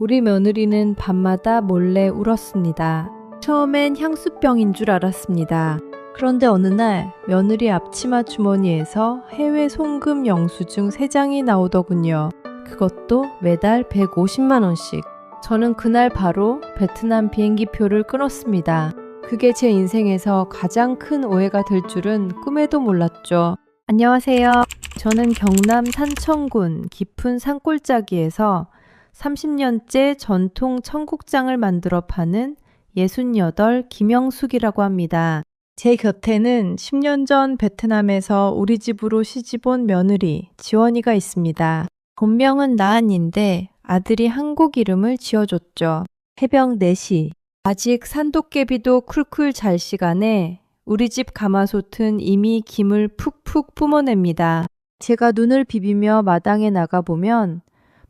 우리 며느리는 밤마다 몰래 울었습니다. 처음엔 향수병인 줄 알았습니다. 그런데 어느 날 며느리 앞치마 주머니에서 해외 송금 영수증 3장이 나오더군요. 그것도 매달 150만 원씩. 저는 그날 바로 베트남 비행기표를 끊었습니다. 그게 제 인생에서 가장 큰 오해가 될 줄은 꿈에도 몰랐죠. 안녕하세요. 저는 경남 산청군 깊은 산골짜기에서 30년째 전통 청국장을 만들어 파는 68 김영숙이라고 합니다. 제 곁에는 10년 전 베트남에서 우리 집으로 시집온 며느리 지원이가 있습니다. 본명은 나은인데 아들이 한국 이름을 지어줬죠. 새벽 4시. 아직 산도깨비도 쿨쿨 잘 시간에 우리 집 가마솥은 이미 김을 푹푹 뿜어냅니다. 제가 눈을 비비며 마당에 나가보면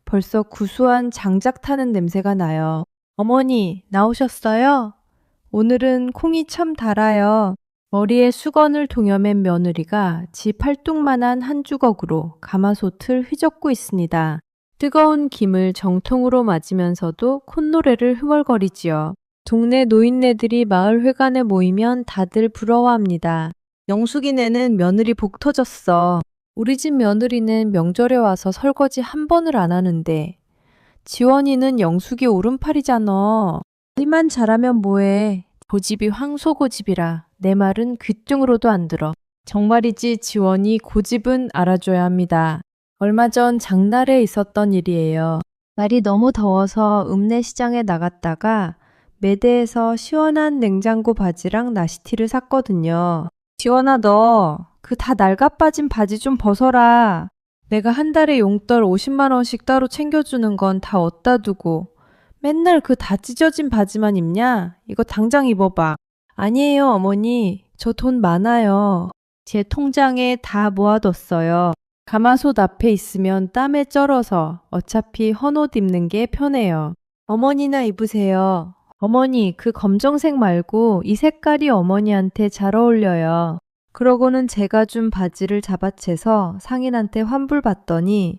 벌써 구수한 장작 타는 냄새가 나요. 어머니, 나오셨어요? 오늘은 콩이 참 달아요. 머리에 수건을 동여맨 며느리가 지 팔뚝만한 한 주걱으로 가마솥을 휘젓고 있습니다. 뜨거운 김을 정통으로 맞으면서도 콧노래를 흥얼거리지요. 동네 노인네들이 마을 회관에 모이면 다들 부러워합니다. 영숙이네는 며느리 복 터졌어. 우리 집 며느리는 명절에 와서 설거지 한 번을 안 하는데 지원이는 영숙이 오른팔이잖아. 일만 잘하면 뭐해. 고집이 황소고집이라 내 말은 귀뚱으로도 안 들어. 정말이지 지원이 고집은 알아줘야 합니다. 얼마 전 장날에 있었던 일이에요. 날이 너무 더워서 읍내시장에 나갔다가 매대에서 시원한 냉장고 바지랑 나시티를 샀거든요. 지원아, 너 그 다 낡아빠진 바지 좀 벗어라. 내가 한 달에 용돈 50만 원씩 따로 챙겨주는 건 다 어디다 두고 맨날 그 다 찢어진 바지만 입냐? 이거 당장 입어봐. 아니에요, 어머니. 저 돈 많아요. 제 통장에 다 모아뒀어요. 가마솥 앞에 있으면 땀에 쩔어서 어차피 헌옷 입는 게 편해요. 어머니나 입으세요. 어머니, 그 검정색 말고 이 색깔이 어머니한테 잘 어울려요. 그러고는 제가 준 바지를 잡아채서 상인한테 환불받더니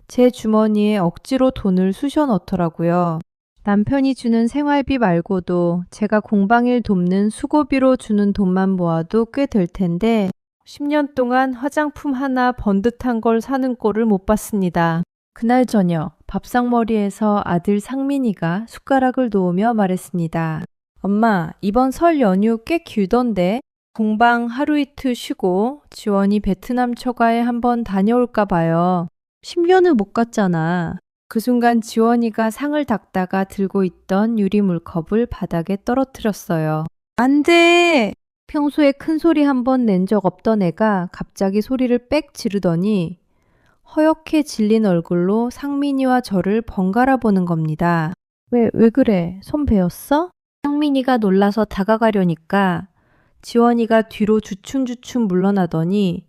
제 주머니에 억지로 돈을 쑤셔 넣더라고요. 남편이 주는 생활비 말고도 제가 공방일 돕는 수고비로 주는 돈만 모아도 꽤 될 텐데 10년 동안 화장품 하나 번듯한 걸 사는 꼴을 못 봤습니다. 그날 저녁 밥상머리에서 아들 상민이가 숟가락을 놓으며 말했습니다. 엄마, 이번 설 연휴 꽤 길던데 공방 하루 이틀 쉬고 지원이 베트남 처가에 한번 다녀올까 봐요. 10년을 못 갔잖아. 그 순간 지원이가 상을 닦다가 들고 있던 유리 물컵을 바닥에 떨어뜨렸어요. 안 돼! 평소에 큰 소리 한 번 낸 적 없던 애가 갑자기 소리를 빽 지르더니 허옇게 질린 얼굴로 상민이와 저를 번갈아 보는 겁니다. 왜 그래? 손 베었어? 상민이가 놀라서 다가가려니까 지원이가 뒤로 주춤주춤 물러나더니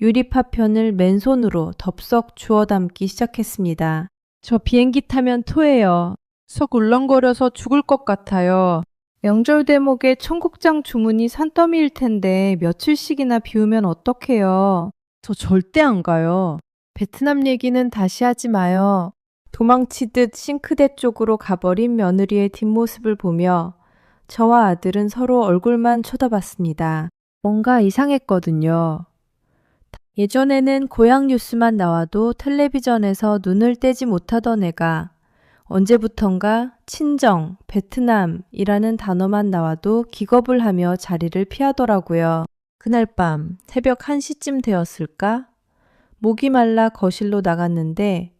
유리 파편을 맨손으로 덥석 주워 담기 시작했습니다. 저 비행기 타면 토해요. 속 울렁거려서 죽을 것 같아요. 명절 대목에 청국장 주문이 산더미일 텐데 며칠씩이나 비우면 어떡해요. 저 절대 안 가요. 베트남 얘기는 다시 하지 마요. 도망치듯 싱크대 쪽으로 가버린 며느리의 뒷모습을 보며 저와 아들은 서로 얼굴만 쳐다봤습니다. 뭔가 이상했거든요. 예전에는 고향 뉴스만 나와도 텔레비전에서 눈을 떼지 못하던 애가 언제부턴가 친정, 베트남이라는 단어만 나와도 기겁을 하며 자리를 피하더라고요. 그날 밤 새벽 1시쯤 되었을까? 목이 말라 거실로 나갔는데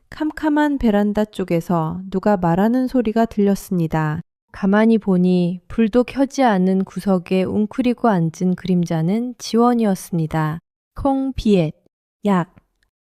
캄캄한 베란다 쪽에서 누가 말하는 소리가 들렸습니다. 가만히 보니 불도 켜지 않은 구석에 웅크리고 앉은 그림자는 지원이었습니다. 콩, 비엣, 약.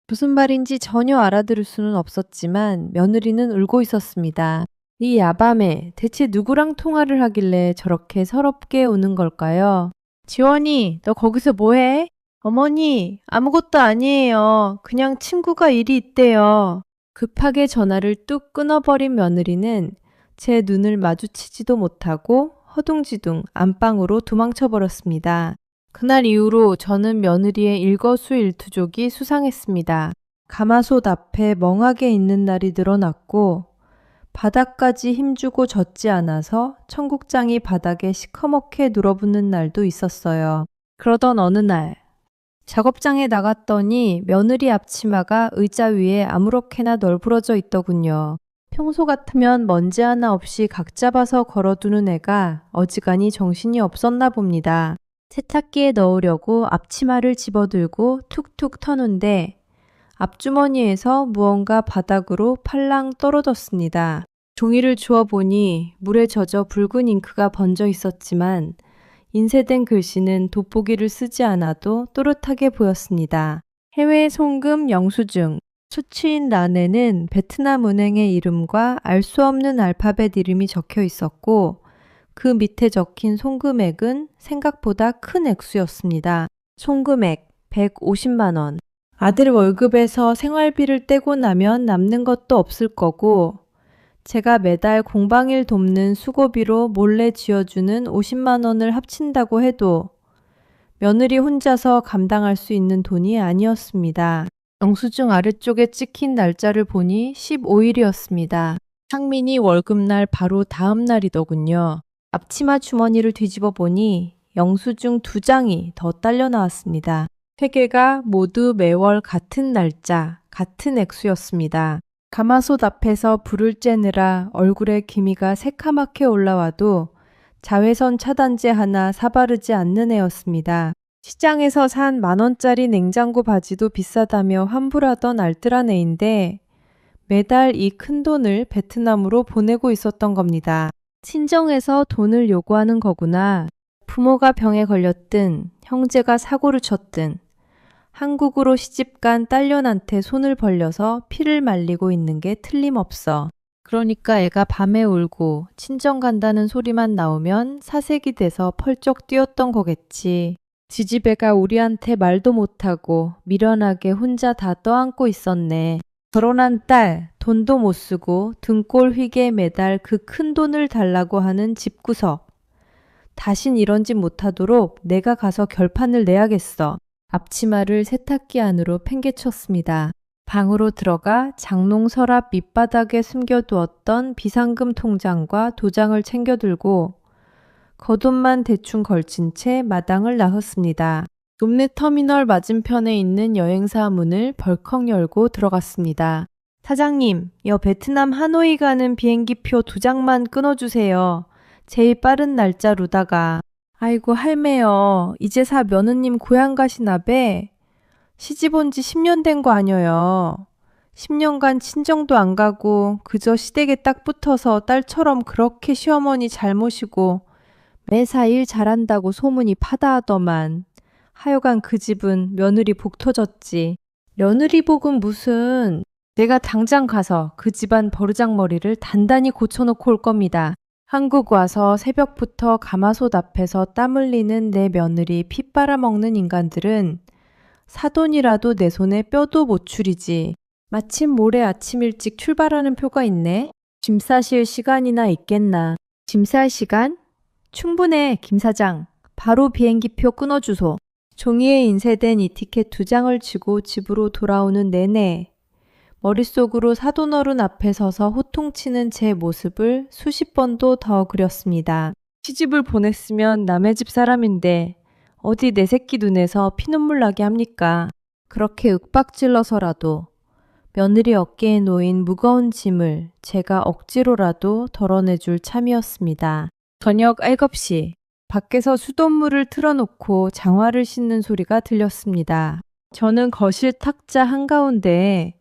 무슨 말인지 전혀 알아들을 수는 없었지만 며느리는 울고 있었습니다. 이 야밤에 대체 누구랑 통화를 하길래 저렇게 서럽게 우는 걸까요? 지원이, 너 거기서 뭐해? 어머니, 아무것도 아니에요. 그냥 친구가 일이 있대요. 급하게 전화를 뚝 끊어버린 며느리는 제 눈을 마주치지도 못하고 허둥지둥 안방으로 도망쳐버렸습니다. 그날 이후로 저는 며느리의 일거수일투족이 수상했습니다. 가마솥 앞에 멍하게 있는 날이 늘어났고 바닥까지 힘주고 젖지 않아서 청국장이 바닥에 시커멓게 눌어붙는 날도 있었어요. 그러던 어느 날 작업장에 나갔더니 며느리 앞치마가 의자 위에 아무렇게나 널브러져 있더군요. 평소 같으면 먼지 하나 없이 각 잡아서 걸어두는 애가 어지간히 정신이 없었나 봅니다. 세탁기에 넣으려고 앞치마를 집어들고 툭툭 터는데 앞주머니에서 무언가 바닥으로 팔랑 떨어졌습니다. 종이를 주워보니 물에 젖어 붉은 잉크가 번져 있었지만 인쇄된 글씨는 돋보기를 쓰지 않아도 또렷하게 보였습니다. 해외 송금 영수증. 수취인 란에는 베트남 은행의 이름과 알 수 없는 알파벳 이름이 적혀 있었고 그 밑에 적힌 송금액은 생각보다 큰 액수였습니다. 송금액 150만 원. 아들 월급에서 생활비를 떼고 나면 남는 것도 없을 거고 제가 매달 공방일 돕는 수고비로 몰래 쥐어주는 50만 원을 합친다고 해도 며느리 혼자서 감당할 수 있는 돈이 아니었습니다. 영수증 아래쪽에 찍힌 날짜를 보니 15일이었습니다. 상민이 월급날 바로 다음 날이더군요. 앞치마 주머니를 뒤집어 보니 영수증 2장이 더 딸려 나왔습니다. 3개가 모두 매월 같은 날짜, 같은 액수였습니다. 가마솥 앞에서 불을 쬐느라 얼굴에 기미가 새카맣게 올라와도 자외선 차단제 하나 사바르지 않는 애였습니다. 시장에서 산 10,000원짜리 냉장고 바지도 비싸다며 환불하던 알뜰한 애인데 매달 이 큰 돈을 베트남으로 보내고 있었던 겁니다. 친정에서 돈을 요구하는 거구나. 부모가 병에 걸렸든 형제가 사고를 쳤든 한국으로 시집간 딸년한테 손을 벌려서 피를 말리고 있는 게 틀림없어. 그러니까 애가 밤에 울고 친정 간다는 소리만 나오면 사색이 돼서 펄쩍 뛰었던 거겠지. 지지배가 우리한테 말도 못하고 미련하게 혼자 다 떠안고 있었네. 결혼한 딸, 돈도 못 쓰고 등골 휘게 매달 그 큰 돈을 달라고 하는 집구석. 다신 이런 짓 못하도록 내가 가서 결판을 내야겠어. 앞치마를 세탁기 안으로 팽개쳤습니다. 방으로 들어가 장롱 서랍 밑바닥에 숨겨두었던 비상금 통장과 도장을 챙겨들고 겉옷만 대충 걸친 채 마당을 나섰습니다. 읍내 터미널 맞은편에 있는 여행사 문을 벌컥 열고 들어갔습니다. 사장님, 여 베트남 하노이 가는 비행기표 2장만 끊어주세요. 제일 빠른 날짜로다가. 아이고 할매요. 이제사 며느님 고향 가시나배? 시집 온 지 10년 된 거 아녀요. 10년간 친정도 안 가고 그저 시댁에 딱 붙어서 딸처럼 그렇게 시어머니 잘 모시고 매사 일 잘한다고 소문이 파다하더만. 하여간 그 집은 며느리 복 터졌지. 며느리 복은 무슨. 내가 당장 가서 그 집안 버르장머리를 단단히 고쳐놓고 올 겁니다. 한국 와서 새벽부터 가마솥 앞에서 땀 흘리는 내 며느리 피 빨아먹는 인간들은 사돈이라도 내 손에 뼈도 못 추리지. 마침 모레 아침 일찍 출발하는 표가 있네. 짐 싸실 시간이나 있겠나. 짐 쌀 시간? 충분해, 김 사장. 바로 비행기표 끊어주소. 종이에 인쇄된 이 티켓 2장을 쥐고 집으로 돌아오는 내내 머릿속으로 사돈어른 앞에 서서 호통치는 제 모습을 수십 번도 더 그렸습니다. 시집을 보냈으면 남의 집 사람인데 어디 내 새끼 눈에서 피눈물 나게 합니까? 그렇게 윽박질러서라도 며느리 어깨에 놓인 무거운 짐을 제가 억지로라도 덜어내줄 참이었습니다. 저녁 7시 밖에서 수돗물을 틀어놓고 장화를 씻는 소리가 들렸습니다. 저는 거실 탁자 한가운데에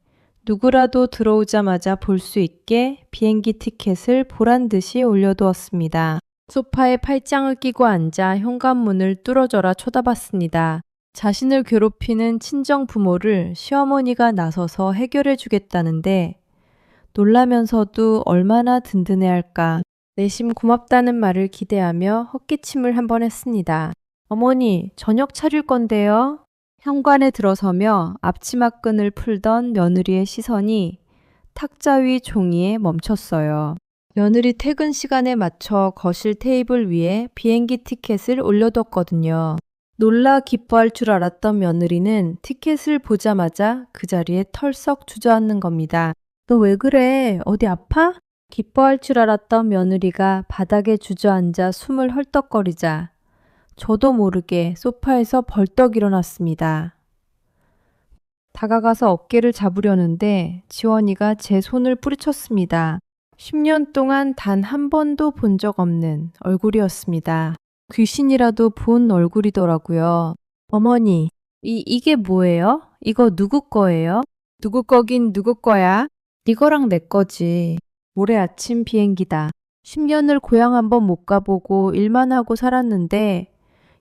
누구라도 들어오자마자 볼 수 있게 비행기 티켓을 보란듯이 올려두었습니다. 소파에 팔짱을 끼고 앉아 현관문을 뚫어져라 쳐다봤습니다. 자신을 괴롭히는 친정 부모를 시어머니가 나서서 해결해 주겠다는데 놀라면서도 얼마나 든든해할까. 내심 고맙다는 말을 기대하며 헛기침을 한번 했습니다. 어머니, 저녁 차릴 건데요. 현관에 들어서며 앞치마끈을 풀던 며느리의 시선이 탁자 위 종이에 멈췄어요. 며느리 퇴근 시간에 맞춰 거실 테이블 위에 비행기 티켓을 올려뒀거든요. 놀라 기뻐할 줄 알았던 며느리는 티켓을 보자마자 그 자리에 털썩 주저앉는 겁니다. 너 왜 그래? 어디 아파? 기뻐할 줄 알았던 며느리가 바닥에 주저앉아 숨을 헐떡거리자 저도 모르게 소파에서 벌떡 일어났습니다. 다가가서 어깨를 잡으려는데 지원이가 제 손을 뿌리쳤습니다. 10년 동안 단 한 번도 본 적 없는 얼굴이었습니다. 귀신이라도 본 얼굴이더라고요. 어머니, 이게 뭐예요? 이거 누구 거예요? 누구 거긴 누구 거야? 네 거랑 내 거지. 모레 아침 비행기다. 10년을 고향 한번 못 가보고 일만 하고 살았는데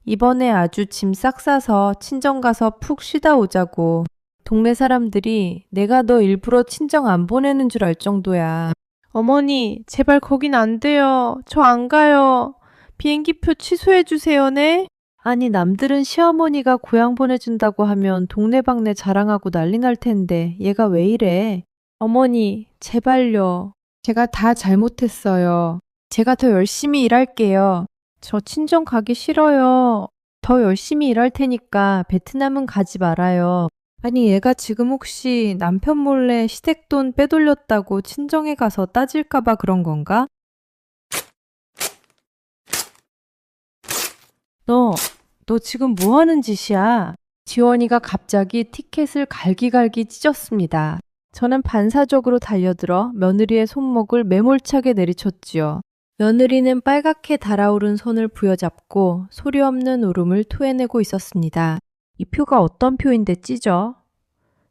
이번에 아주 짐 싹 싸서 친정 가서 푹 쉬다 오자고. 동네 사람들이 내가 너 일부러 친정 안 보내는 줄 알 정도야. 어머니, 제발 거긴 안 돼요. 저 안 가요. 비행기표 취소해 주세요, 네? 아니, 남들은 시어머니가 고향 보내준다고 하면 동네방네 자랑하고 난리 날 텐데 얘가 왜 이래? 어머니, 제발요. 제가 다 잘못했어요. 제가 더 열심히 일할게요. 저 친정 가기 싫어요. 더 열심히 일할 테니까 베트남은 가지 말아요. 아니, 얘가 지금 혹시 남편 몰래 시댁돈 빼돌렸다고 친정에 가서 따질까봐 그런 건가? 너 지금 뭐 하는 짓이야? 지원이가 갑자기 티켓을 갈기갈기 찢었습니다. 저는 반사적으로 달려들어 며느리의 손목을 매몰차게 내리쳤지요. 며느리는 빨갛게 달아오른 손을 부여잡고 소리 없는 울음을 토해내고 있었습니다. 이 표가 어떤 표인데 찢어?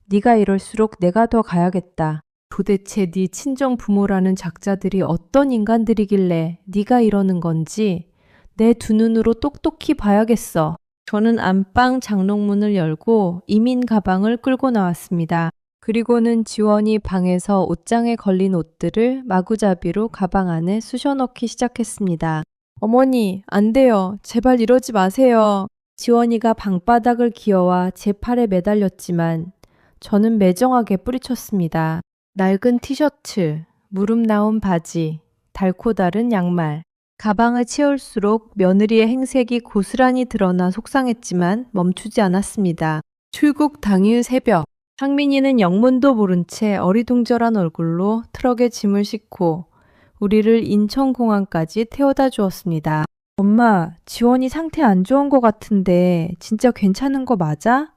네가 이럴수록 내가 더 가야겠다. 도대체 네 친정 부모라는 작자들이 어떤 인간들이길래 네가 이러는 건지 내 두 눈으로 똑똑히 봐야겠어. 저는 안방 장롱문을 열고 이민 가방을 끌고 나왔습니다. 그리고는 지원이 방에서 옷장에 걸린 옷들을 마구잡이로 가방 안에 쑤셔 넣기 시작했습니다. 어머니, 안 돼요. 제발 이러지 마세요. 지원이가 방바닥을 기어와 제 팔에 매달렸지만 저는 매정하게 뿌리쳤습니다. 낡은 티셔츠, 무릎 나온 바지, 닳고 다른 양말. 가방을 채울수록 며느리의 행색이 고스란히 드러나 속상했지만 멈추지 않았습니다. 출국 당일 새벽, 상민이는 영문도 모른 채 어리둥절한 얼굴로 트럭에 짐을 싣고 우리를 인천공항까지 태워다 주었습니다. 엄마, 지원이 상태 안 좋은 것 같은데 진짜 괜찮은 거 맞아?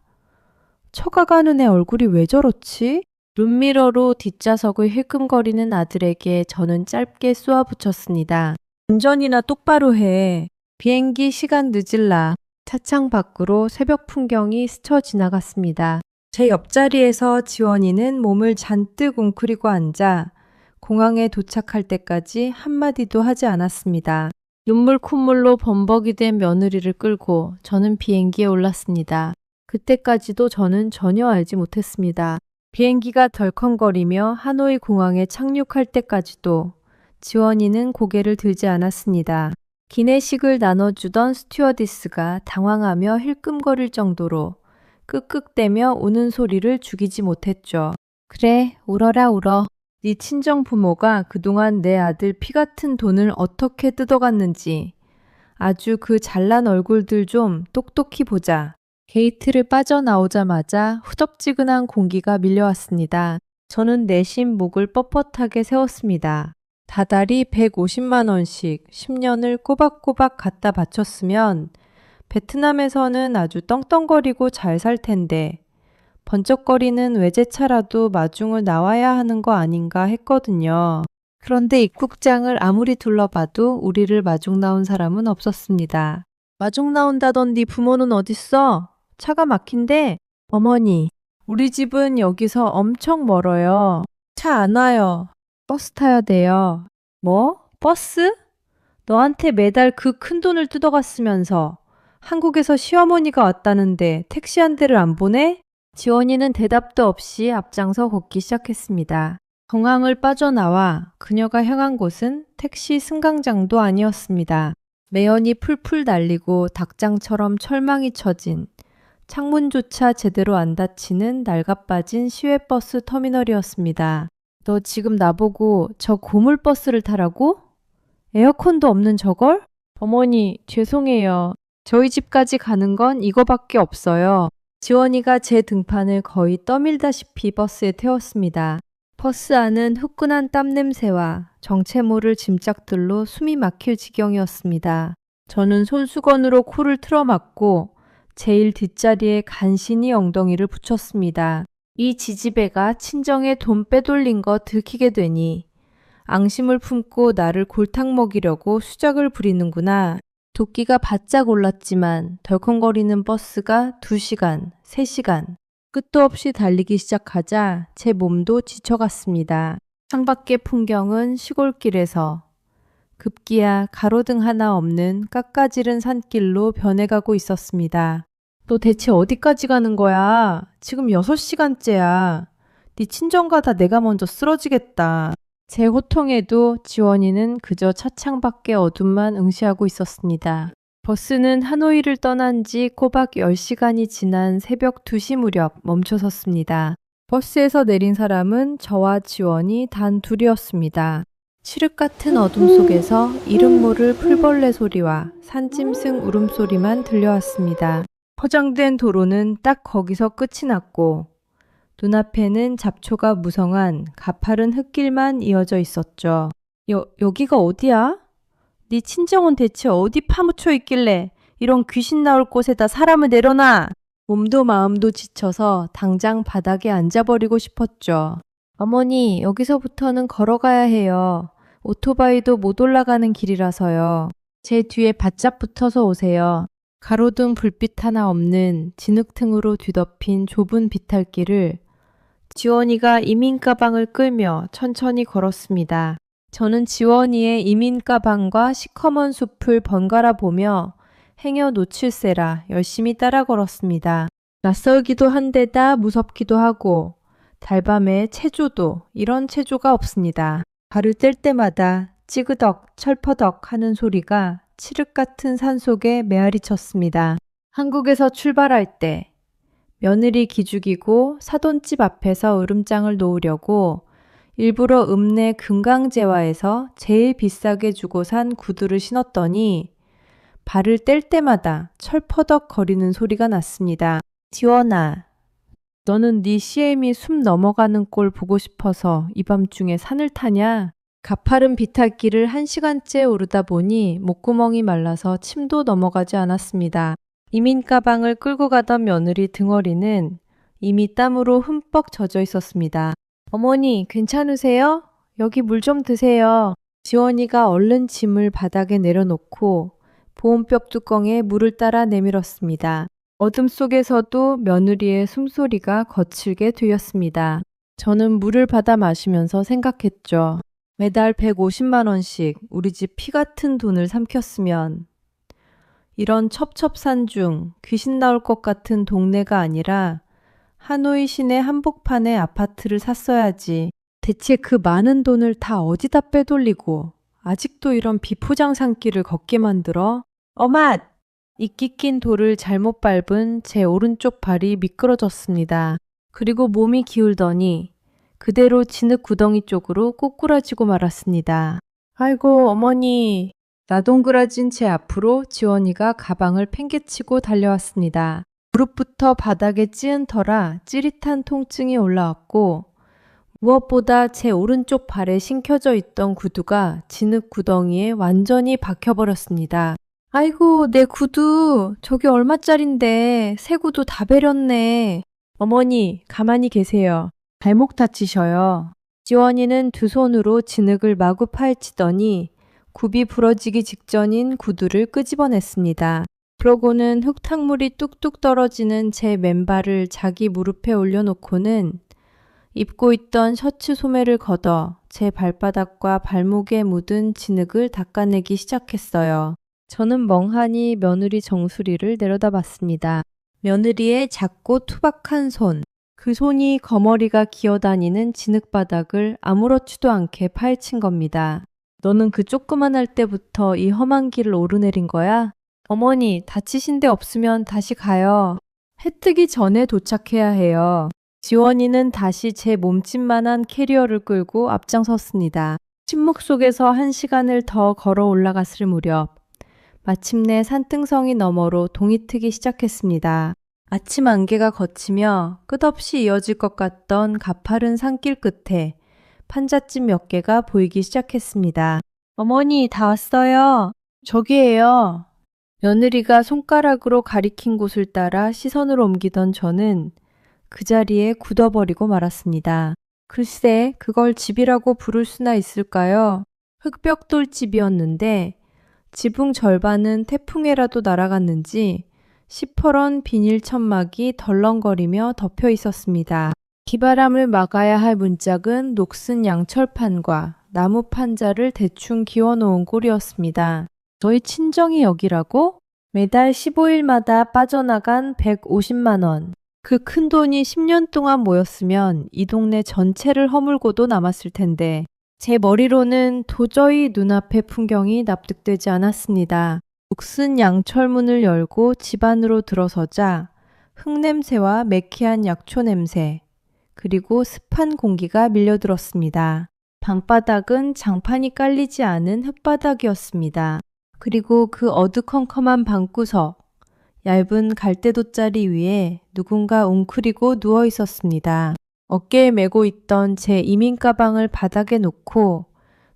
처가가는 애 얼굴이 왜 저렇지? 룸미러로 뒷좌석을 힐끔거리는 아들에게 저는 짧게 쏘아붙였습니다. 운전이나 똑바로 해. 비행기 시간 늦을라. 차창 밖으로 새벽 풍경이 스쳐 지나갔습니다. 제 옆자리에서 지원이는 몸을 잔뜩 웅크리고 앉아 공항에 도착할 때까지 한마디도 하지 않았습니다. 눈물 콧물로 범벅이 된 며느리를 끌고 저는 비행기에 올랐습니다. 그때까지도 저는 전혀 알지 못했습니다. 비행기가 덜컹거리며 하노이 공항에 착륙할 때까지도 지원이는 고개를 들지 않았습니다. 기내식을 나눠주던 스튜어디스가 당황하며 힐끔거릴 정도로 끄끄대며 우는 소리를 죽이지 못했죠. 그래, 울어라 울어. 네 친정 부모가 그동안 내 아들 피 같은 돈을 어떻게 뜯어갔는지 아주 그 잘난 얼굴들 좀 똑똑히 보자. 게이트를 빠져나오자마자 후덥지근한 공기가 밀려왔습니다. 저는 내심 목을 뻣뻣하게 세웠습니다. 다달이 150만 원씩 10년을 꼬박꼬박 갖다 바쳤으면 베트남에서는 아주 떵떵거리고 잘 살 텐데 번쩍거리는 외제차라도 마중을 나와야 하는 거 아닌가 했거든요. 그런데 입국장을 아무리 둘러봐도 우리를 마중 나온 사람은 없었습니다. 마중 나온다던 네 부모는 어딨어? 차가 막힌대. 어머니, 우리 집은 여기서 엄청 멀어요. 차 안 와요. 버스 타야 돼요. 뭐? 버스? 너한테 매달 그 큰 돈을 뜯어갔으면서 한국에서 시어머니가 왔다는데 택시 한 대를 안 보내? 지원이는 대답도 없이 앞장서 걷기 시작했습니다. 공항을 빠져나와 그녀가 향한 곳은 택시 승강장도 아니었습니다. 매연이 풀풀 날리고 닭장처럼 철망이 쳐진 창문조차 제대로 안 닫히는 낡아빠진 시외버스 터미널이었습니다. 너 지금 나보고 저 고물버스를 타라고? 에어컨도 없는 저걸? 어머니, 죄송해요. 저희 집까지 가는 건 이거밖에 없어요. 지원이가 제 등판을 거의 떠밀다시피 버스에 태웠습니다. 버스 안은 후끈한 땀 냄새와 정체 모를 짐짝들로 숨이 막힐 지경이었습니다. 저는 손수건으로 코를 틀어막고 제일 뒷자리에 간신히 엉덩이를 붙였습니다. 이 지지배가 친정에 돈 빼돌린 거 들키게 되니 앙심을 품고 나를 골탕 먹이려고 수작을 부리는구나. 도끼가 바짝 올랐지만 덜컹거리는 버스가 2시간, 3시간 끝도 없이 달리기 시작하자 제 몸도 지쳐갔습니다. 창밖의 풍경은 시골길에서 급기야 가로등 하나 없는 깎아지른 산길로 변해가고 있었습니다. 너 대체 어디까지 가는 거야? 지금 6시간째야. 네 친정 가다 내가 먼저 쓰러지겠다. 제 호통에도 지원이는 그저 차창 밖의 어둠만 응시하고 있었습니다. 버스는 하노이를 떠난 지 꼬박 10시간이 지난 새벽 2시 무렵 멈춰섰습니다. 버스에서 내린 사람은 저와 지원이 단 둘이었습니다. 칠흑 같은 어둠 속에서 이름 모를 풀벌레 소리와 산짐승 울음소리만 들려왔습니다. 포장된 도로는 딱 거기서 끝이 났고 눈앞에는 잡초가 무성한 가파른 흙길만 이어져 있었죠. 여기가 어디야? 네 친정은 대체 어디 파묻혀 있길래 이런 귀신 나올 곳에다 사람을 내려놔? 몸도 마음도 지쳐서 당장 바닥에 앉아버리고 싶었죠. 어머니, 여기서부터는 걸어가야 해요. 오토바이도 못 올라가는 길이라서요. 제 뒤에 바짝 붙어서 오세요. 가로등 불빛 하나 없는 진흙등으로 뒤덮인 좁은 비탈길을 지원이가 이민 가방을 끌며 천천히 걸었습니다. 저는 지원이의 이민 가방과 시커먼 숲을 번갈아 보며 행여 놓칠세라 열심히 따라 걸었습니다. 낯설기도 한데다 무섭기도 하고 달밤에 체조도 이런 체조가 없습니다. 발을 뗄 때마다 찌그덕 철퍼덕 하는 소리가 칠흑 같은 산속에 메아리 쳤습니다. 한국에서 출발할 때 며느리 기죽이고 사돈집 앞에서 으름장을 놓으려고 일부러 읍내 금강제화에서 제일 비싸게 주고 산 구두를 신었더니 발을 뗄 때마다 철퍼덕 거리는 소리가 났습니다. 지원아, 너는 네 CM이 숨 넘어가는 꼴 보고 싶어서 이 밤중에 산을 타냐? 가파른 비탈길을 1시간째 오르다 보니 목구멍이 말라서 침도 넘어가지 않았습니다. 이민 가방을 끌고 가던 며느리 등허리는 이미 땀으로 흠뻑 젖어 있었습니다. 어머니, 괜찮으세요? 여기 물 좀 드세요. 지원이가 얼른 짐을 바닥에 내려놓고 보온병 뚜껑에 물을 따라 내밀었습니다. 어둠 속에서도 며느리의 숨소리가 거칠게 들렸습니다. 저는 물을 받아 마시면서 생각했죠. 매달 150만 원씩 우리 집 피 같은 돈을 삼켰으면 이런 첩첩산중 귀신 나올 것 같은 동네가 아니라 하노이 시내 한복판에 아파트를 샀어야지. 대체 그 많은 돈을 다 어디다 빼돌리고 아직도 이런 비포장 산길을 걷게 만들어? 어맛! 이끼 낀 돌을 잘못 밟은 제 오른쪽 발이 미끄러졌습니다. 그리고 몸이 기울더니 그대로 진흙 구덩이 쪽으로 꼬꾸라지고 말았습니다. 아이고 어머니. 나동그라진 제 앞으로 지원이가 가방을 팽개치고 달려왔습니다. 무릎부터 바닥에 찌은 터라 찌릿한 통증이 올라왔고 무엇보다 제 오른쪽 발에 신겨져 있던 구두가 진흙 구덩이에 완전히 박혀버렸습니다. 아이고 내 구두 저기 얼마짜린데 새 구두 다 베렸네. 어머니 가만히 계세요. 발목 다치셔요. 지원이는 두 손으로 진흙을 마구 파헤치더니 굽이 부러지기 직전인 구두를 끄집어냈습니다. 그러고는 흙탕물이 뚝뚝 떨어지는 제 맨발을 자기 무릎에 올려놓고는 입고 있던 셔츠 소매를 걷어 제 발바닥과 발목에 묻은 진흙을 닦아내기 시작했어요. 저는 멍하니 며느리 정수리를 내려다봤습니다. 며느리의 작고 투박한 손, 그 손이 거머리가 기어다니는 진흙바닥을 아무렇지도 않게 파헤친 겁니다. 너는 그 조그만할 때부터 이 험한 길을 오르내린 거야? 어머니, 다치신 데 없으면 다시 가요. 해 뜨기 전에 도착해야 해요. 지원이는 다시 제 몸집만한 캐리어를 끌고 앞장섰습니다. 침묵 속에서 1시간을 더 걸어 올라갔을 무렵 마침내 산등성이 너머로 동이 트기 시작했습니다. 아침 안개가 걷히며 끝없이 이어질 것 같던 가파른 산길 끝에 판잣집 몇 개가 보이기 시작했습니다. 어머니, 다 왔어요. 저기에요. 며느리가 손가락으로 가리킨 곳을 따라 시선을 옮기던 저는 그 자리에 굳어버리고 말았습니다. 글쎄, 그걸 집이라고 부를 수나 있을까요? 흙벽돌집이었는데 지붕 절반은 태풍에라도 날아갔는지 시퍼런 비닐 천막이 덜렁거리며 덮여 있었습니다. 비바람을 막아야 할 문짝은 녹슨 양철판과 나무 판자를 대충 기워놓은 꼴이었습니다. 저희 친정이 여기라고? 매달 15일마다 빠져나간 150만 원. 그 큰 돈이 10년 동안 모였으면 이 동네 전체를 허물고도 남았을 텐데 제 머리로는 도저히 눈앞의 풍경이 납득되지 않았습니다. 녹슨 양철문을 열고 집 안으로 들어서자 흙냄새와 매캐한 약초 냄새, 그리고 습한 공기가 밀려들었습니다. 방바닥은 장판이 깔리지 않은 흙바닥이었습니다. 그리고 그 어두컴컴한 방구석, 얇은 갈대돗자리 위에 누군가 웅크리고 누워 있었습니다. 어깨에 메고 있던 제 이민 가방을 바닥에 놓고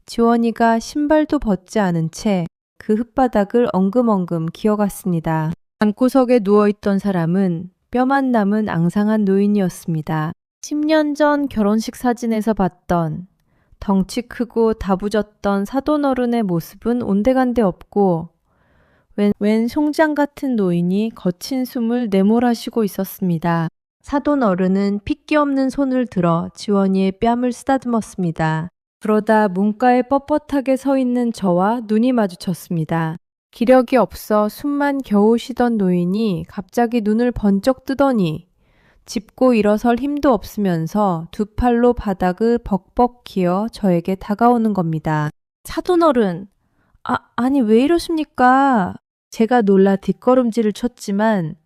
지원이가 신발도 벗지 않은 채 그 흙바닥을 엉금엉금 기어갔습니다. 방구석에 누워있던 사람은 뼈만 남은 앙상한 노인이었습니다. 10년 전 결혼식 사진에서 봤던 덩치 크고 다부졌던 사돈어른의 모습은 온데간데 없고 웬 송장 같은 노인이 거친 숨을 내몰아쉬고 있었습니다. 사돈어른은 핏기 없는 손을 들어 지원이의 뺨을 쓰다듬었습니다. 그러다 문가에 뻣뻣하게 서 있는 저와 눈이 마주쳤습니다. 기력이 없어 숨만 겨우 쉬던 노인이 갑자기 눈을 번쩍 뜨더니 짚고 일어설 힘도 없으면서 두 팔로 바닥을 벅벅 기어 저에게 다가오는 겁니다. 사돈어른, 아니 왜 이러십니까? 제가 놀라 뒷걸음질을 쳤지만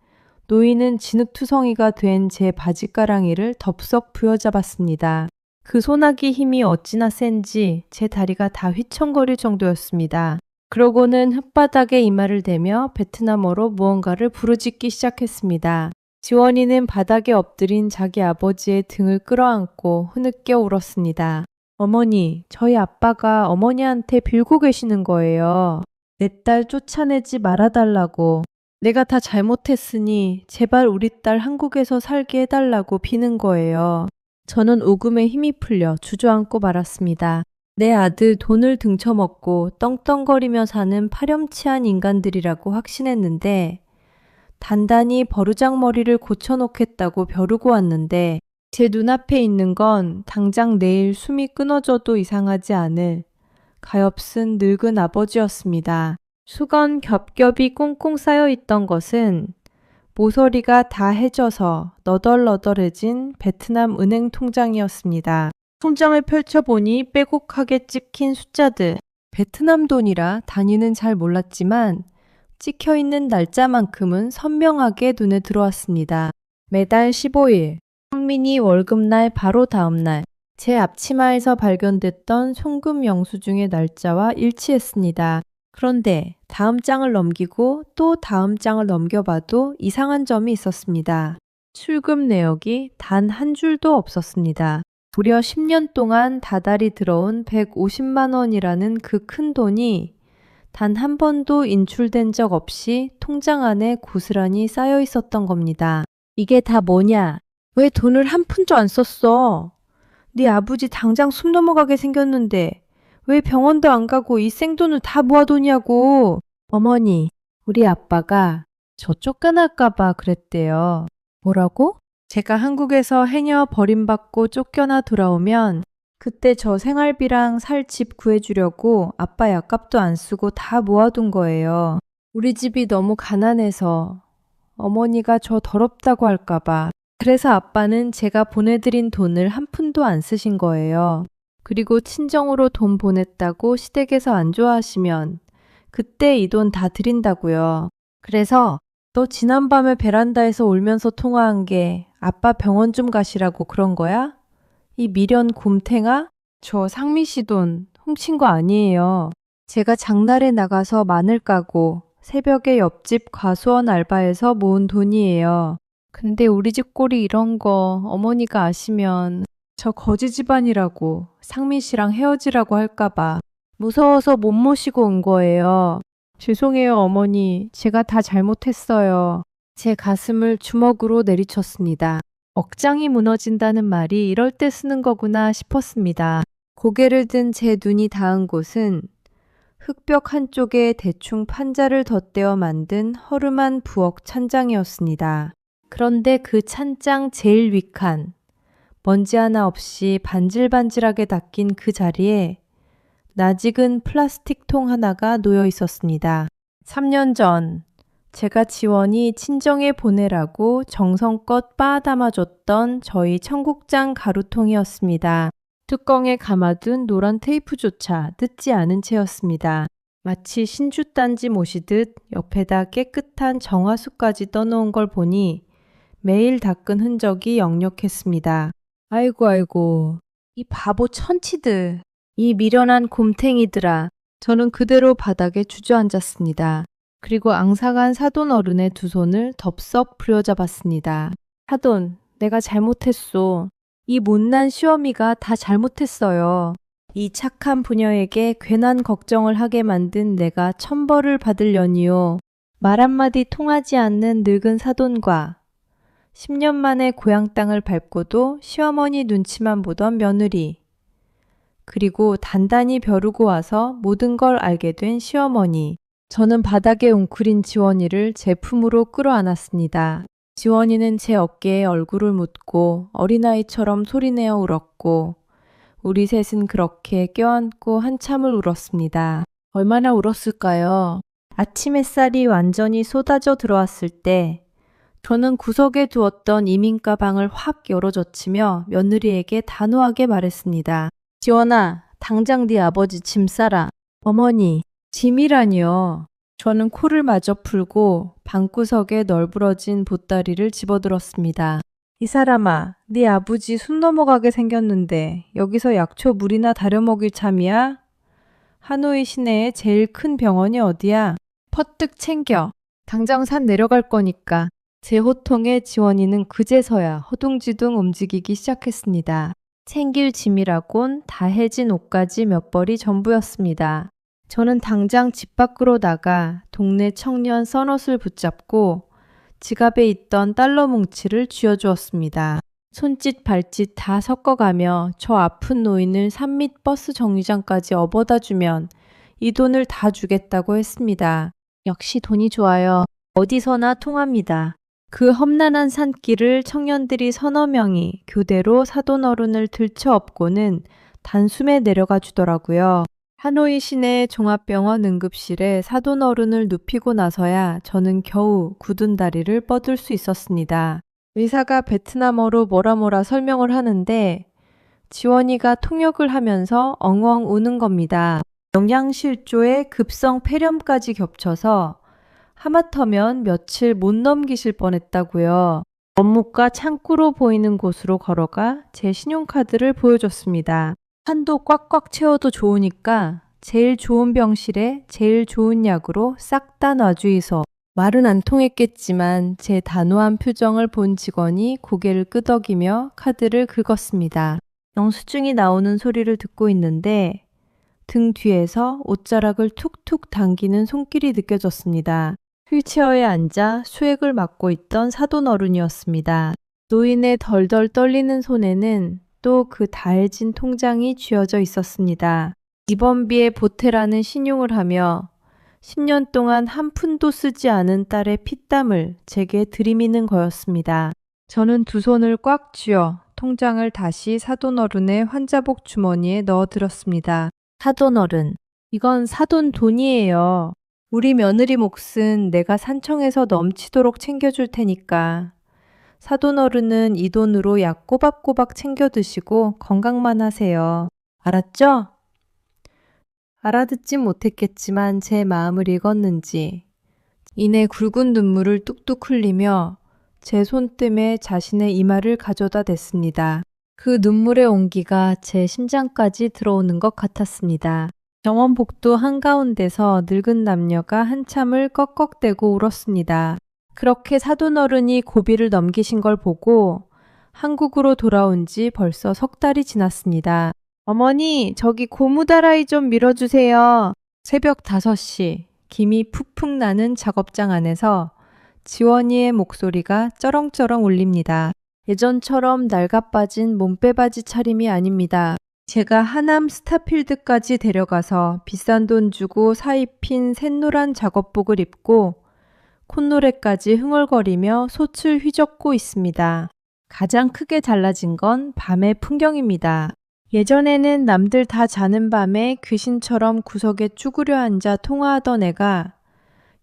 노인은 진흙투성이가 된 제 바지가랑이를 덥석 부여잡았습니다. 그 소나기 힘이 어찌나 센지 제 다리가 다 휘청거릴 정도였습니다. 그러고는 흙바닥에 이마를 대며 베트남어로 무언가를 부르짖기 시작했습니다. 지원이는 바닥에 엎드린 자기 아버지의 등을 끌어안고 흐느껴 울었습니다. 어머니, 저희 아빠가 어머니한테 빌고 계시는 거예요. 내 딸 쫓아내지 말아달라고. 내가 다 잘못했으니 제발 우리 딸 한국에서 살게 해달라고 비는 거예요. 저는 오금에 힘이 풀려 주저앉고 말았습니다. 내 아들 돈을 등쳐먹고 떵떵거리며 사는 파렴치한 인간들이라고 확신했는데 단단히 버르장머리를 고쳐놓겠다고 벼르고 왔는데 제 눈앞에 있는 건 당장 내일 숨이 끊어져도 이상하지 않을 가엾은 늙은 아버지였습니다. 수건 겹겹이 꽁꽁 쌓여있던 것은 모서리가 다 해져서 너덜너덜해진 베트남 은행 통장이었습니다. 통장을 펼쳐보니 빼곡하게 찍힌 숫자들. 베트남 돈이라 단위는 잘 몰랐지만 찍혀있는 날짜만큼은 선명하게 눈에 들어왔습니다. 매달 15일, 성민이 월급날 바로 다음날 제 앞치마에서 발견됐던 송금 영수증의 날짜와 일치했습니다. 그런데 다음 장을 넘기고 또 다음 장을 넘겨봐도 이상한 점이 있었습니다. 출금 내역이 단 한 줄도 없었습니다. 무려 10년 동안 다달이 들어온 150만 원이라는 그 큰 돈이 단 한 번도 인출된 적 없이 통장 안에 고스란히 쌓여 있었던 겁니다. 이게 다 뭐냐? 왜 돈을 한 푼도 안 썼어? 네 아버지 당장 숨 넘어가게 생겼는데 왜 병원도 안 가고 이 생돈을 다 모아두냐고. 어머니, 우리 아빠가 저 쫓겨날까봐 그랬대요. 뭐라고? 제가 한국에서 해녀 버림받고 쫓겨나 돌아오면 그때 저 생활비랑 살 집 구해주려고 아빠 약값도 안 쓰고 다 모아둔 거예요. 우리 집이 너무 가난해서 어머니가 저 더럽다고 할까봐. 그래서 아빠는 제가 보내드린 돈을 한 푼도 안 쓰신 거예요. 그리고 친정으로 돈 보냈다고 시댁에서 안 좋아하시면 그때 이 돈 다 드린다고요. 그래서 너 지난밤에 베란다에서 울면서 통화한 게 아빠 병원 좀 가시라고 그런 거야? 이 미련 곰탱아? 저 상미 씨 돈 훔친 거 아니에요. 제가 장날에 나가서 마늘 까고 새벽에 옆집 과수원 알바해서 모은 돈이에요. 근데 우리 집 꼴이 이런 거 어머니가 아시면 저 거지 집안이라고 상민 씨랑 헤어지라고 할까봐 무서워서 못 모시고 온 거예요. 죄송해요, 어머니. 제가 다 잘못했어요. 제 가슴을 주먹으로 내리쳤습니다. 억장이 무너진다는 말이 이럴 때 쓰는 거구나 싶었습니다. 고개를 든 제 눈이 닿은 곳은 흙벽 한쪽에 대충 판자를 덧대어 만든 허름한 부엌 찬장이었습니다. 그런데 그 찬장 제일 윗칸, 먼지 하나 없이 반질반질하게 닦인 그 자리에 낯익은 플라스틱 통 하나가 놓여 있었습니다. 3년 전 제가 지원이 친정에 보내라고 정성껏 빻아담아줬던 저희 청국장 가루통이었습니다. 뚜껑에 감아둔 노란 테이프조차 뜯지 않은 채였습니다. 마치 신주단지 모시듯 옆에다 깨끗한 정화수까지 떠놓은 걸 보니 매일 닦은 흔적이 역력했습니다. 아이고, 이 바보 천치들, 이 미련한 곰탱이들아. 저는 그대로 바닥에 주저앉았습니다. 그리고 앙상한 사돈 어른의 두 손을 덥석 부여잡았습니다. 사돈, 내가 잘못했소. 이 못난 시어미가 다 잘못했어요. 이 착한 부녀에게 괜한 걱정을 하게 만든 내가 천벌을 받으려니요. 말 한마디 통하지 않는 늙은 사돈과 10년 만에 고향 땅을 밟고도 시어머니 눈치만 보던 며느리, 그리고 단단히 벼르고 와서 모든 걸 알게 된 시어머니. 저는 바닥에 웅크린 지원이를 제 품으로 끌어안았습니다. 지원이는 제 어깨에 얼굴을 묻고 어린아이처럼 소리내어 울었고 우리 셋은 그렇게 껴안고 한참을 울었습니다. 얼마나 울었을까요? 아침 햇살이 완전히 쏟아져 들어왔을 때 저는 구석에 두었던 이민가방을 확 열어젖히며 며느리에게 단호하게 말했습니다. 지원아, 당장 네 아버지 짐 싸라. 어머니, 짐이라니요. 저는 코를 마저 풀고 방구석에 널브러진 보따리를 집어들었습니다. 이 사람아, 네 아버지 숨 넘어가게 생겼는데 여기서 약초 물이나 다려 먹일 참이야? 하노이 시내에 제일 큰 병원이 어디야? 퍼뜩 챙겨. 당장 산 내려갈 거니까. 제 호통에 지원이는 그제서야 허둥지둥 움직이기 시작했습니다. 챙길 짐이라곤 다 해진 옷까지 몇 벌이 전부였습니다. 저는 당장 집 밖으로 나가 동네 청년 서넛을 붙잡고 지갑에 있던 달러 뭉치를 쥐어주었습니다. 손짓 발짓 다 섞어가며 저 아픈 노인을 산밑 버스 정류장까지 업어다 주면 이 돈을 다 주겠다고 했습니다. 역시 돈이 좋아요. 어디서나 통합니다. 그 험난한 산길을 청년들이 서너 명이 교대로 사돈 어른을 들쳐업고는 단숨에 내려가 주더라고요. 하노이 시내 종합병원 응급실에 사돈 어른을 눕히고 나서야 저는 겨우 굳은 다리를 뻗을 수 있었습니다. 의사가 베트남어로 뭐라 설명을 하는데 지원이가 통역을 하면서 엉엉 우는 겁니다. 영양실조에 급성 폐렴까지 겹쳐서 하마터면 며칠 못 넘기실 뻔했다고요. 원무과 창구로 보이는 곳으로 걸어가 제 신용카드를 보여줬습니다. 한도 꽉꽉 채워도 좋으니까 제일 좋은 병실에 제일 좋은 약으로 싹 다 놔주이소. 말은 안 통했겠지만 제 단호한 표정을 본 직원이 고개를 끄덕이며 카드를 긁었습니다. 영수증이 나오는 소리를 듣고 있는데 등 뒤에서 옷자락을 툭툭 당기는 손길이 느껴졌습니다. 휠체어에 앉아 수액을 맞고 있던 사돈 어른이었습니다. 노인의 덜덜 떨리는 손에는 또 그 다해진 통장이 쥐어져 있었습니다. 입원비에 보태라는 신용을 하며 10년 동안 한 푼도 쓰지 않은 딸의 피땀을 제게 들이미는 거였습니다. 저는 두 손을 꽉 쥐어 통장을 다시 사돈 어른의 환자복 주머니에 넣어들었습니다. 사돈 어른, 이건 사돈 돈이에요. 우리 며느리 몫은 내가 산청에서 넘치도록 챙겨줄 테니까. 사돈 어른은 이 돈으로 약 꼬박꼬박 챙겨 드시고 건강만 하세요. 알았죠? 알아듣진 못했겠지만 제 마음을 읽었는지 이내 굵은 눈물을 뚝뚝 흘리며 제 손등에 자신의 이마를 가져다 댔습니다. 그 눈물의 온기가 제 심장까지 들어오는 것 같았습니다. 병원 복도 한가운데서 늙은 남녀가 한참을 꺽꺽대고 울었습니다. 그렇게 사돈 어른이 고비를 넘기신 걸 보고 한국으로 돌아온 지 벌써 석 달이 지났습니다. 어머니, 저기 고무다라이 좀 밀어주세요. 새벽 5시, 김이 푹푹 나는 작업장 안에서 지원이의 목소리가 쩌렁쩌렁 울립니다. 예전처럼 낡아빠진 몸빼바지 차림이 아닙니다. 제가 하남 스타필드까지 데려가서 비싼 돈 주고 사입힌 샛노란 작업복을 입고 콧노래까지 흥얼거리며 솥을 휘젓고 있습니다. 가장 크게 달라진 건 밤의 풍경입니다. 예전에는 남들 다 자는 밤에 귀신처럼 구석에 쭈그려 앉아 통화하던 애가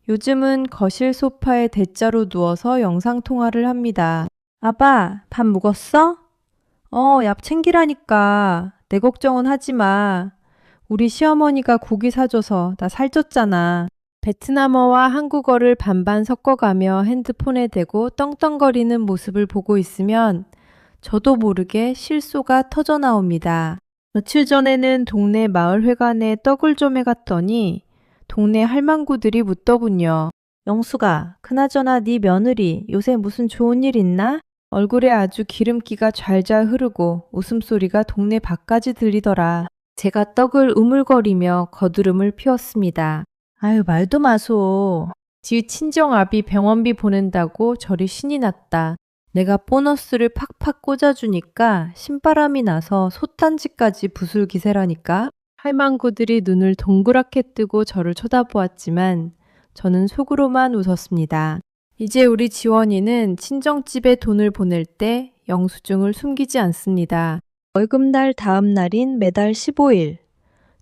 요즘은 거실 소파에 대자로 누워서 영상통화를 합니다. 아빠, 밥 먹었어? 약 챙기라니까. 내 걱정은 하지 마. 우리 시어머니가 고기 사줘서 나 살쪘잖아. 베트남어와 한국어를 반반 섞어가며 핸드폰에 대고 떵떵거리는 모습을 보고 있으면 저도 모르게 실소가 터져 나옵니다. 며칠 전에는 동네 마을회관에 떡을 좀 해갔더니 동네 할망구들이 묻더군요. 영수가, 그나저나 네 며느리 요새 무슨 좋은 일 있나? 얼굴에 아주 기름기가 잘잘 흐르고 웃음소리가 동네 밖까지 들리더라. 제가 떡을 우물거리며 거드름을 피웠습니다. 아유, 말도 마소. 지 친정아비 병원비 보낸다고 저리 신이 났다. 내가 보너스를 팍팍 꽂아주니까 신바람이 나서 솥단지까지 부술기세라니까. 할망구들이 눈을 동그랗게 뜨고 저를 쳐다보았지만 저는 속으로만 웃었습니다. 이제 우리 지원이는 친정집에 돈을 보낼 때 영수증을 숨기지 않습니다. 월급날 다음 날인 매달 15일.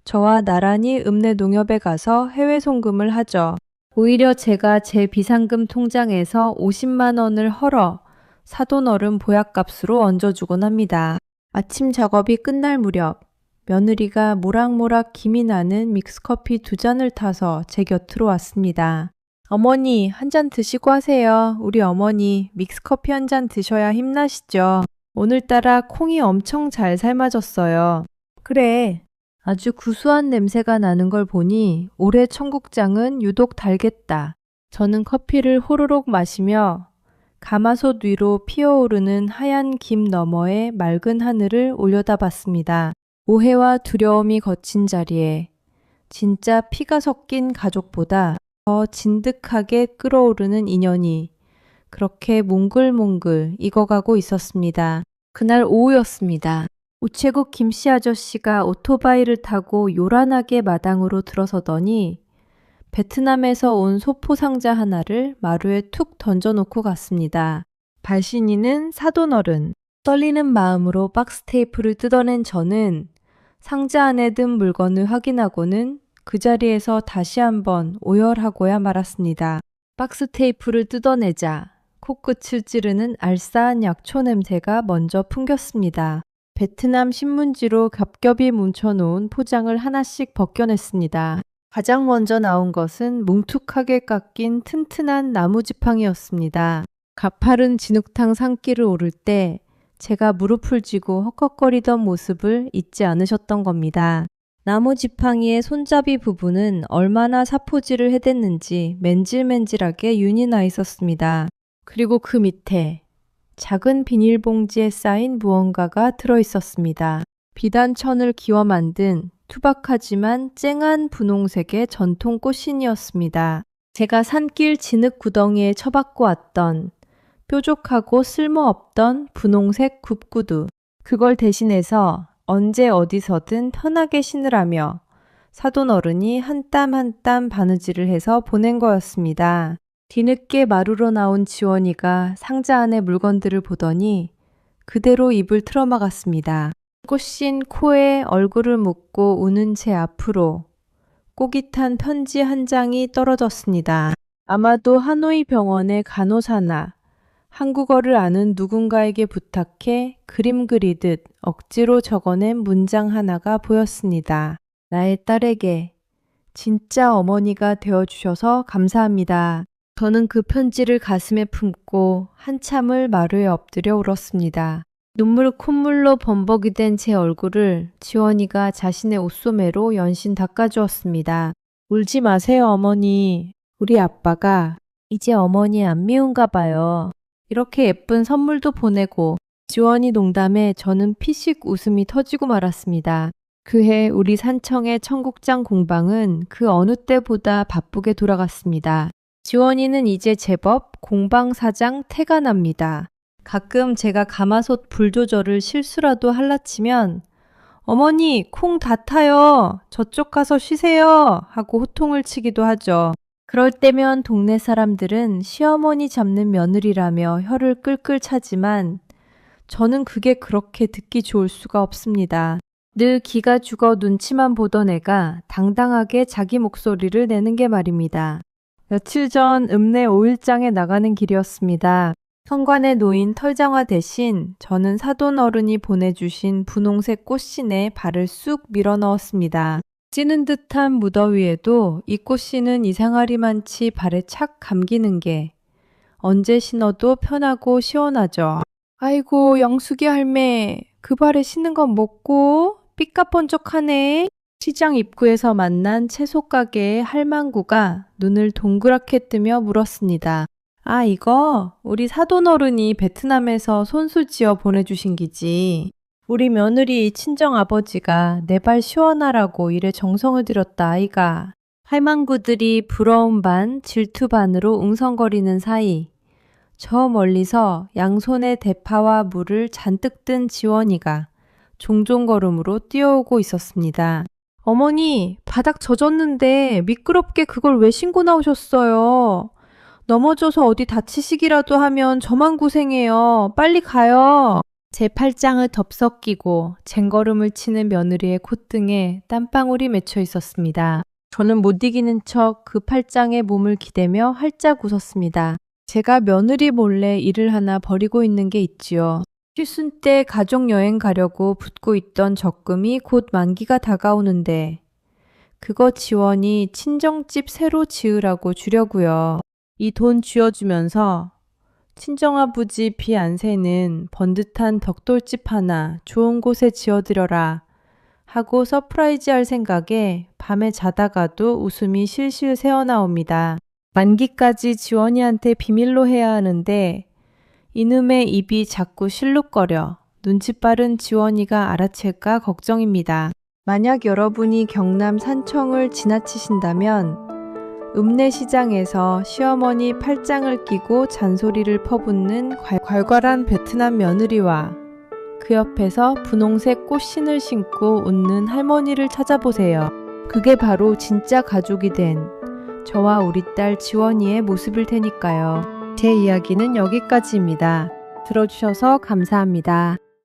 저와 나란히 읍내 농협에 가서 해외 송금을 하죠. 오히려 제가 제 비상금 통장에서 50만 원을 헐어 사돈 어른 보약값으로 얹어주곤 합니다. 아침 작업이 끝날 무렵 며느리가 모락모락 김이 나는 믹스커피 2잔을 타서 제 곁으로 왔습니다. 어머니, 한 잔 드시고 하세요. 우리 어머니 믹스커피 한 잔 드셔야 힘나시죠. 오늘따라 콩이 엄청 잘 삶아졌어요. 그래, 아주 구수한 냄새가 나는 걸 보니 올해 청국장은 유독 달겠다. 저는 커피를 호로록 마시며 가마솥 위로 피어오르는 하얀 김 너머에 맑은 하늘을 올려다봤습니다. 오해와 두려움이 거친 자리에 진짜 피가 섞인 가족보다 더 진득하게 끓어오르는 인연이 그렇게 몽글몽글 익어가고 있었습니다. 그날 오후였습니다. 우체국 김씨 아저씨가 오토바이를 타고 요란하게 마당으로 들어서더니 베트남에서 온 소포 상자 하나를 마루에 툭 던져놓고 갔습니다. 발신인은 사돈어른. 떨리는 마음으로 박스 테이프를 뜯어낸 저는 상자 안에 든 물건을 확인하고는 그 자리에서 다시 한번 오열하고야 말았습니다. 박스 테이프를 뜯어내자 코끝을 찌르는 알싸한 약초 냄새가 먼저 풍겼습니다. 베트남 신문지로 겹겹이 뭉쳐놓은 포장을 하나씩 벗겨냈습니다. 가장 먼저 나온 것은 뭉툭하게 깎인 튼튼한 나무지팡이였습니다. 가파른 진흙탕 산길을 오를 때 제가 무릎을 쥐고 헉헉거리던 모습을 잊지 않으셨던 겁니다. 나무지팡이의 손잡이 부분은 얼마나 사포질을 해댔는지 맨질맨질하게 윤이 나 있었습니다. 그리고 그 밑에 작은 비닐봉지에 쌓인 무언가가 들어있었습니다. 비단천을 기워 만든 투박하지만 쨍한 분홍색의 전통 꽃신이었습니다. 제가 산길 진흙 구덩이에 처박고 왔던 뾰족하고 쓸모없던 분홍색 굽구두. 그걸 대신해서 언제 어디서든 편하게 신으라며 사돈 어른이 한 땀 한 땀 바느질을 해서 보낸 거였습니다. 뒤늦게 마루로 나온 지원이가 상자 안의 물건들을 보더니 그대로 입을 틀어막았습니다. 꽃신 코에 얼굴을 묻고 우는 제 앞으로 꼬깃한 편지 한 장이 떨어졌습니다. 아마도 하노이 병원의 간호사나 한국어를 아는 누군가에게 부탁해 그림 그리듯 억지로 적어낸 문장 하나가 보였습니다. 나의 딸에게 진짜 어머니가 되어주셔서 감사합니다. 저는 그 편지를 가슴에 품고 한참을 마루에 엎드려 울었습니다. 눈물 콧물로 범벅이 된 제 얼굴을 지원이가 자신의 옷소매로 연신 닦아주었습니다. 울지 마세요, 어머니. 우리 아빠가 이제 어머니 안 미운가 봐요. 이렇게 예쁜 선물도 보내고 지원이 농담에 저는 피식 웃음이 터지고 말았습니다. 그해 우리 산청의 청국장 공방은 그 어느 때보다 바쁘게 돌아갔습니다. 지원이는 이제 제법 공방사장 태가 납니다. 가끔 제가 가마솥 불 조절을 실수라도 할라치면 어머니 콩 다 타요. 저쪽 가서 쉬세요. 하고 호통을 치기도 하죠. 그럴 때면 동네 사람들은 시어머니 잡는 며느리라며 혀를 끌끌 차지만 저는 그게 그렇게 듣기 좋을 수가 없습니다. 늘 기가 죽어 눈치만 보던 애가 당당하게 자기 목소리를 내는 게 말입니다. 며칠 전 읍내 5일장에 나가는 길이었습니다. 현관에 놓인 털장화 대신 저는 사돈 어른이 보내주신 분홍색 꽃신에 발을 쑥 밀어 넣었습니다. 찌는 듯한 무더위에도 이 꽃신은 이상하리만치 발에 착 감기는 게 언제 신어도 편하고 시원하죠. 아이고 영숙이 할매 그 발에 신는 건 뭐고? 삐까번쩍하네. 시장 입구에서 만난 채소 가게의 할망구가 눈을 동그랗게 뜨며 물었습니다. 아 이거 우리 사돈 어른이 베트남에서 손수 지어 보내주신 기지. 우리 며느리 친정아버지가 내 발 시원하라고 이래 정성을 들였다 아이가. 할망구들이 부러움 반 질투 반으로 웅성거리는 사이 저 멀리서 양손에 대파와 물을 잔뜩 든 지원이가 종종 걸음으로 뛰어오고 있었습니다. 어머니 바닥 젖었는데 미끄럽게 그걸 왜 신고 나오셨어요? 넘어져서 어디 다치시기라도 하면 저만 고생해요. 빨리 가요. 제 팔짱을 덥석 끼고 쟁걸음을 치는 며느리의 콧등에 땀방울이 맺혀 있었습니다. 저는 못 이기는 척 그 팔짱에 몸을 기대며 활짝 웃었습니다. 제가 며느리 몰래 일을 하나 벌이고 있는 게 있지요. 칠순 때 가족여행 가려고 붓고 있던 적금이 곧 만기가 다가오는데 그거 지원이 친정집 새로 지으라고 주려고요. 이 돈 쥐어주면서 친정아버지 비 안 새는 번듯한 벽돌집 하나 좋은 곳에 지어드려라 하고 서프라이즈 할 생각에 밤에 자다가도 웃음이 실실 새어나옵니다. 만기까지 지원이한테 비밀로 해야 하는데 이놈의 입이 자꾸 실룩거려 눈치 빠른 지원이가 알아챌까 걱정입니다. 만약 여러분이 경남 산청을 지나치신다면 읍내시장에서 시어머니 팔짱을 끼고 잔소리를 퍼붓는 괄괄한 베트남 며느리와 그 옆에서 분홍색 꽃신을 신고 웃는 할머니를 찾아보세요. 그게 바로 진짜 가족이 된 저와 우리 딸 지원이의 모습일 테니까요. 제 이야기는 여기까지입니다. 들어주셔서 감사합니다.